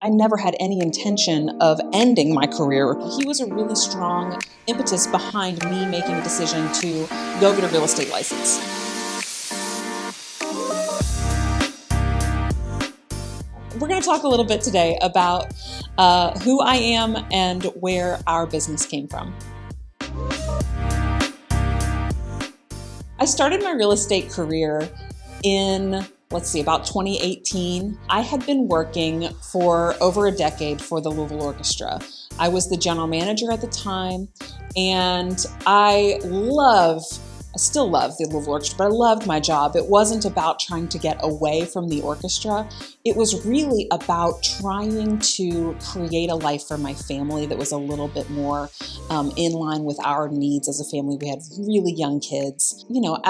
I never had any intention of ending my career. He was a really strong impetus behind me making a decision to go get a real estate license. We're going to talk a little bit today about who I am and where our business came from. I started my real estate career in about 2018. I had been working for over a decade for the Louisville Orchestra. I was the general manager at the time, and I still love the Louisville Orchestra, but I loved my job. It wasn't about trying to get away from the orchestra. It was really about trying to create a life for my family that was a little bit more in line with our needs as a family. We had really young kids. You know,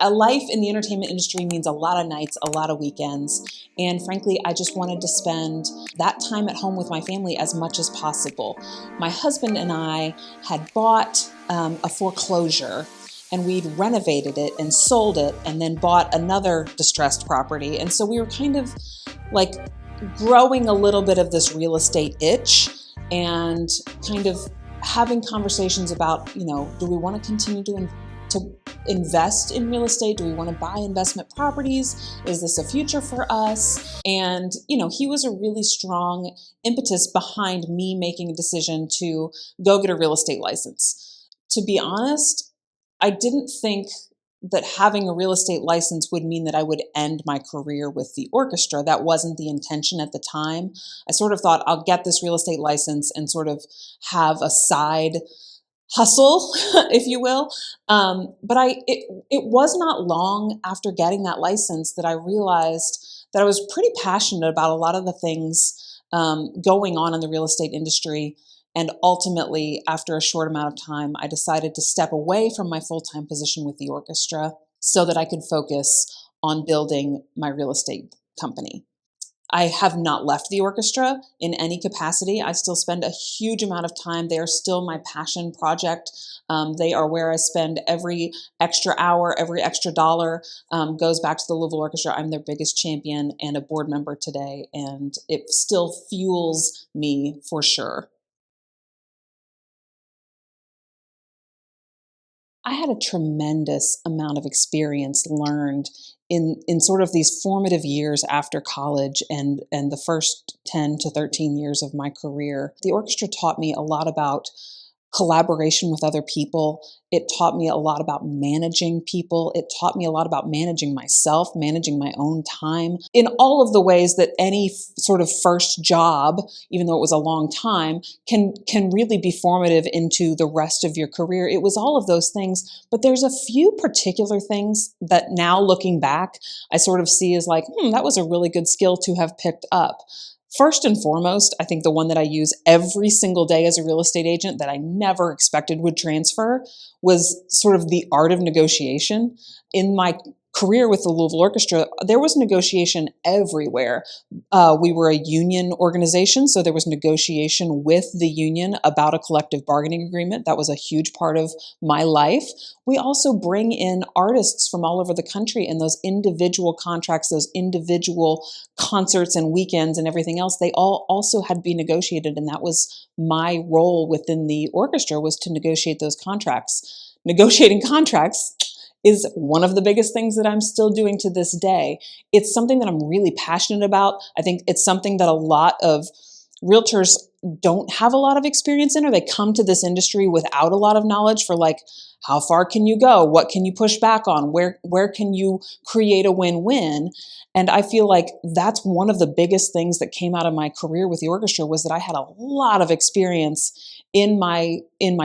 a life in the entertainment industry means a lot of nights, a lot of weekends. And frankly, I just wanted to spend that time at home with my family as much as possible. My husband and I had bought a foreclosure, and we'd renovated it and sold it and then bought another distressed property. And so we were kind of like growing a little bit of this real estate itch and kind of having conversations about, do we want to continue to invest in real estate? Do we want to buy investment properties? Is this a future for us? And, he was a really strong impetus behind me making a decision to go get a real estate license. To be honest, I didn't think that having a real estate license would mean that I would end my career with the orchestra. That wasn't the intention at the time. I sort of thought I'll get this real estate license and sort of have a side hustle, if you will. But it was not long after getting that license that I realized that I was pretty passionate about a lot of the things going on in the real estate industry. And ultimately, after a short amount of time, I decided to step away from my full-time position with the orchestra so that I could focus on building my real estate company. I have not left the orchestra in any capacity. I still spend a huge amount of time. They are still my passion project. They are where I spend every extra hour, every extra dollar goes back to the Louisville Orchestra. I'm their biggest champion and a board member today, and it still fuels me for sure. I had a tremendous amount of experience learned in sort of these formative years after college and the first 10 to 13 years of my career. The orchestra taught me a lot about collaboration with other people. It taught me a lot about managing people. It taught me a lot about managing myself, managing my own time in all of the ways that any sort of first job, even though it was a long time, can really be formative into the rest of your career. It was all of those things, but there's a few particular things that now looking back, I sort of see as like, that was a really good skill to have picked up. First and foremost, I think the one that I use every single day as a real estate agent that I never expected would transfer was sort of the art of negotiation. In my career with the Louisville Orchestra, there was negotiation everywhere. We were a union organization, so there was negotiation with the union about a collective bargaining agreement. That was a huge part of my life. We also bring in artists from all over the country, and those individual contracts, those individual concerts and weekends and everything else, they all also had to be negotiated, and that was my role within the orchestra, was to negotiate those contracts. Negotiating contracts is one of the biggest things that I'm still doing to this day. It's something that I'm really passionate about. I think it's something that a lot of realtors don't have a lot of experience in, or they come to this industry without a lot of knowledge for like, how far can you go? What can you push back on? Where can you create a win-win? And I feel like that's one of the biggest things that came out of my career with the orchestra, was that I had a lot of experience in my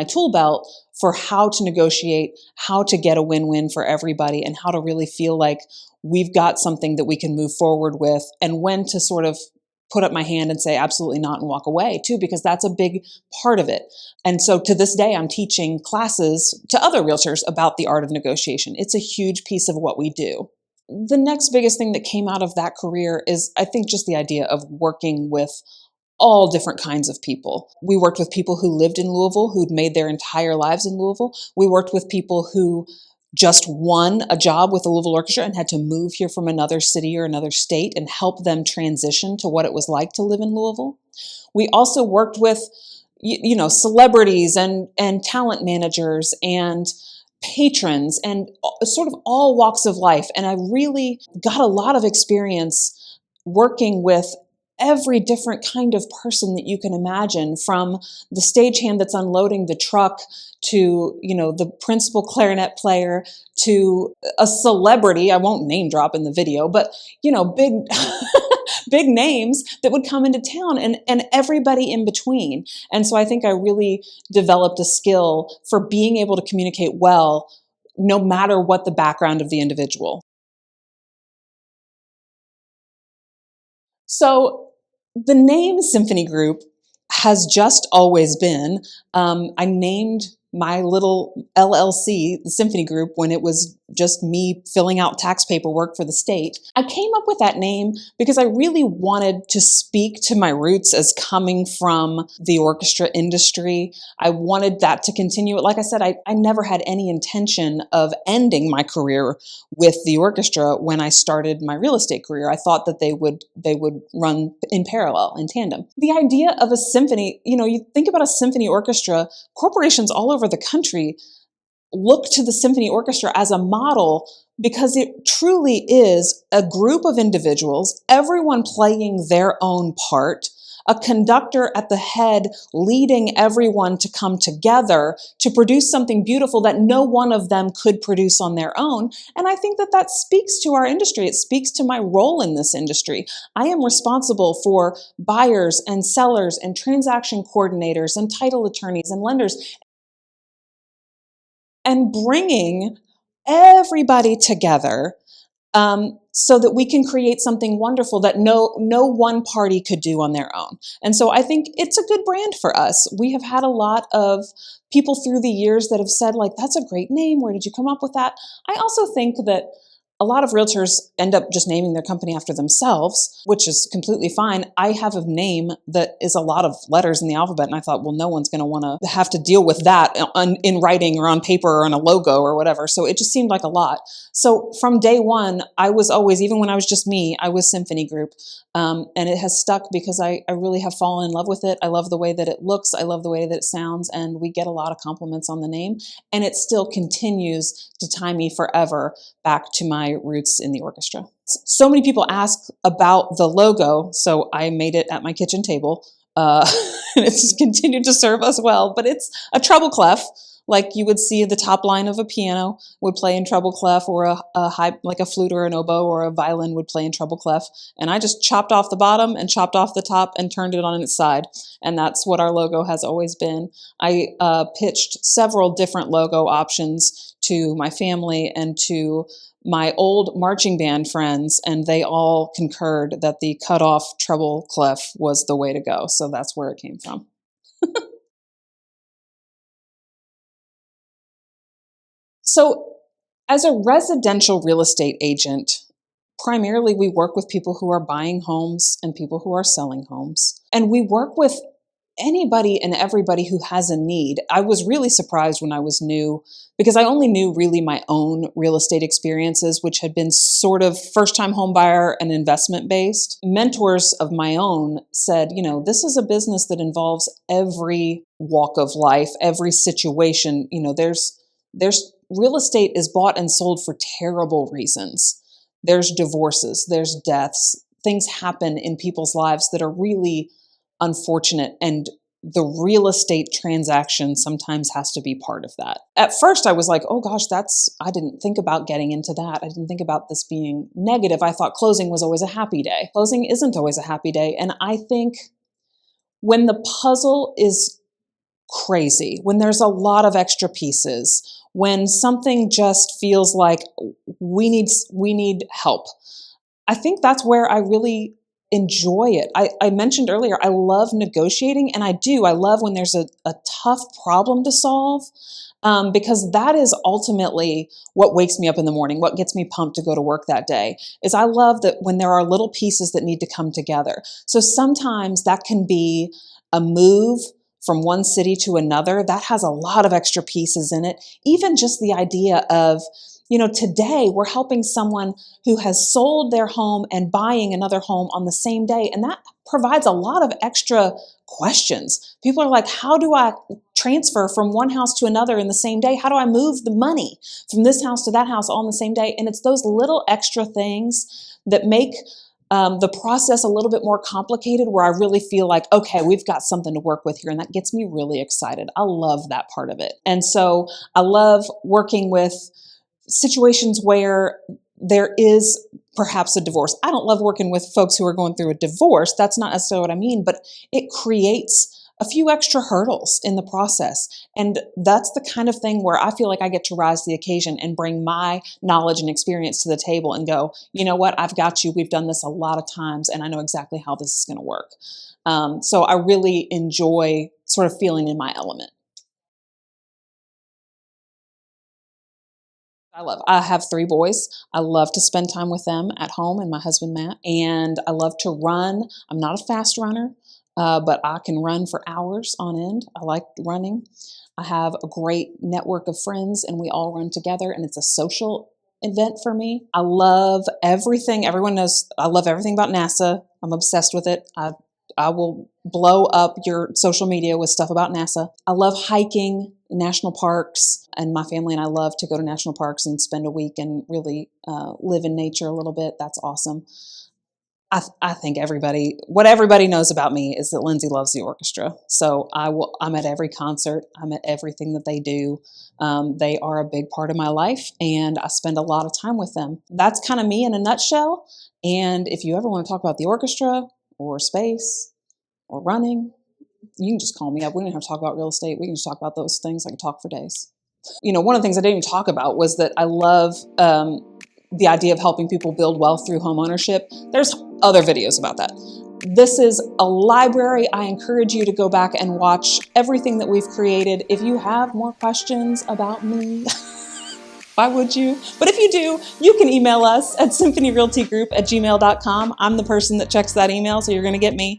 tool belt for how to negotiate, how to get a win-win for everybody, and how to really feel like we've got something that we can move forward with, and when to sort of put up my hand and say absolutely not and walk away too, because that's a big part of it. And so to this day, I'm teaching classes to other realtors about the art of negotiation. It's a huge piece of what we do. The next biggest thing that came out of that career is, I think, just the idea of working with all different kinds of people. We worked with people who lived in Louisville, who'd made their entire lives in Louisville. We worked with people who just won a job with the Louisville Orchestra and had to move here from another city or another state and help them transition to what it was like to live in Louisville. We also worked with, celebrities and talent managers and patrons and sort of all walks of life. And I really got a lot of experience working with every different kind of person that you can imagine, from the stagehand that's unloading the truck to, the principal clarinet player to a celebrity. I won't name drop in the video, but, big, big names that would come into town, and everybody in between. And so I think I really developed a skill for being able to communicate well, no matter what the background of the individual. So the name Symphony Group has just always been, I named my little LLC, the Symphony Group, when it was just me filling out tax paperwork for the state. I came up with that name because I really wanted to speak to my roots as coming from the orchestra industry. I wanted that to continue. Like I said, I never had any intention of ending my career with the orchestra when I started my real estate career. I thought that they would run in parallel, in tandem. The idea of a symphony, you think about a symphony orchestra, corporations all over the country look to the symphony orchestra as a model because it truly is a group of individuals, everyone playing their own part, a conductor at the head leading everyone to come together to produce something beautiful that no one of them could produce on their own. And I think that speaks to our industry. It speaks to my role in this industry. I am responsible for buyers and sellers and transaction coordinators and title attorneys and lenders, and bringing everybody together so that we can create something wonderful that no one party could do on their own. And so I think it's a good brand for us. We have had a lot of people through the years that have said, like, that's a great name. Where did you come up with that? I also think that a lot of realtors end up just naming their company after themselves, which is completely fine. I have a name that is a lot of letters in the alphabet, and I thought, well, no one's going to want to have to deal with that in writing or on paper or on a logo or whatever. So it just seemed like a lot. So from day one, I was always, even when I was just me, I was Symphony Group. And it has stuck because I really have fallen in love with it. I love the way that it looks. I love the way that it sounds. And we get a lot of compliments on the name. And it still continues to tie me forever back to my roots in the orchestra. So many people ask about the logo, so I made it at my kitchen table. And it's continued to serve us well, but it's a treble clef, like you would see the top line of a piano would play in treble clef, or a high, like a flute or an oboe or a violin would play in treble clef. And I just chopped off the bottom and chopped off the top and turned it on its side. And that's what our logo has always been. I pitched several different logo options to my family and to my old marching band friends, and they all concurred that the cut-off treble clef was the way to go. So that's where it came from. So as a residential real estate agent, primarily we work with people who are buying homes and people who are selling homes. And we work with anybody and everybody who has a need. I was really surprised when I was new, because I only knew really my own real estate experiences, which had been sort of first-time home buyer and investment based. Mentors of my own said, this is a business that involves every walk of life, every situation. There's real estate is bought and sold for terrible reasons. There's divorces, there's deaths, things happen in people's lives that are really unfortunate, and the real estate transaction sometimes has to be part of that. At first I was like, oh gosh, I didn't think about getting into that. I didn't think about this being negative. I thought closing was always a happy day. Closing isn't always a happy day. And I think when the puzzle is crazy, when there's a lot of extra pieces, when something just feels like we need help, I think that's where I really enjoy it. I mentioned earlier, I love negotiating, and I do. I love when there's a tough problem to solve, because that is ultimately what wakes me up in the morning, what gets me pumped to go to work that day, is I love that when there are little pieces that need to come together. So sometimes that can be a move from one city to another, that has a lot of extra pieces in it. Even just the idea of, today we're helping someone who has sold their home and buying another home on the same day. And that provides a lot of extra questions. People are like, how do I transfer from one house to another in the same day? How do I move the money from this house to that house all in the same day? And it's those little extra things that make the process a little bit more complicated, where I really feel like, okay, we've got something to work with here. And that gets me really excited. I love that part of it. And so I love working with situations where there is perhaps a divorce. I don't love working with folks who are going through a divorce. That's not necessarily what I mean, but it creates a few extra hurdles in the process. And that's the kind of thing where I feel like I get to rise to the occasion and bring my knowledge and experience to the table and go, you know what, I've got you. We've done this a lot of times and I know exactly how this is going to work. So I really enjoy sort of feeling in my element. I have 3 boys. I love to spend time with them at home and my husband, Matt, and I love to run. I'm not a fast runner, but I can run for hours on end. I like running. I have a great network of friends and we all run together, and it's a social event for me. I love everything. Everyone knows I love everything about NASA. I'm obsessed with it. I will blow up your social media with stuff about NASA. I love hiking, national parks, and my family and I love to go to national parks and spend a week and really live in nature a little bit. That's awesome. I think what everybody knows about me is that Lindsay loves the orchestra. So I'm at every concert. I'm at everything that they do. They are a big part of my life, and I spend a lot of time with them. That's kind of me in a nutshell. And if you ever want to talk about the orchestra or space or running, you can just call me up. We don't have to talk about real estate. We can just talk about those things. I can talk for days. One of the things I didn't even talk about was that I love the idea of helping people build wealth through home ownership. There's other videos about that. This is a library. I encourage you to go back and watch everything that we've created. If you have more questions about me, why would you? But if you do, you can email us at symphonyrealtygroup@gmail.com. I'm the person that checks that email, so you're going to get me.